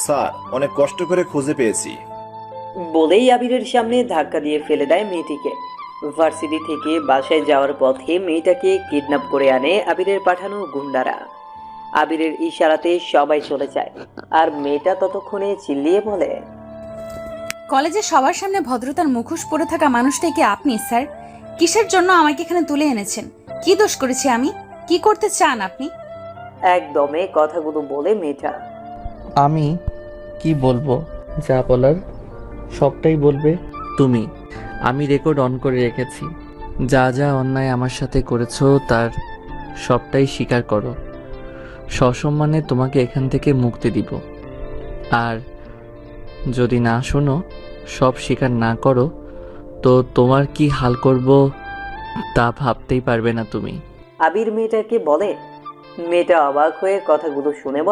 Sir, অনেক কষ্ট করে খুঁজে পেয়েছি। বলেই আবিরের সামনে ধাক্কা দিয়ে ফেলে দেয় মেয়েটিকে। ভার্সিটি থেকে বাসায় যাওয়ার পথে মেয়েটাকে কিডন্যাপ করে আনে আবিরের পাঠানো গুন্ডারা। আবিরের ইশারাতে সবাই চলে যায়, আর মেয়েটা ততক্ষণে চিল্লিয়ে বলে, কলেজে সবার সামনে ভদ্রতার মুখোশ পরে থাকা মানুষটাই কি আপনি স্যার? কিসের জন্য আমাকে এখানে তুলে এনেছেন? কি দোষ করেছি আমি? কি করতে চান আপনি? একদমে কথাগুলো বলে মেয়েটা। আমি কি বলবো? যা বলার সবটাই বলবে তুমি। আমি রেকর্ড অন করে রেখেছি। যা যা অন্যায় আমার সাথে করেছো তার সবটাই স্বীকার করো। সসম্মানে তোমাকে এখান থেকে মুক্তি দিব। আর যদি না শোনো, সব স্বীকার না করো, তো তোমার কি হাল করব তা ভাবতেই পারবে না তুমি। আবির মেয়েটাকে বলে। মেয়েটা অবাক হয়ে কথাগুলো শুনে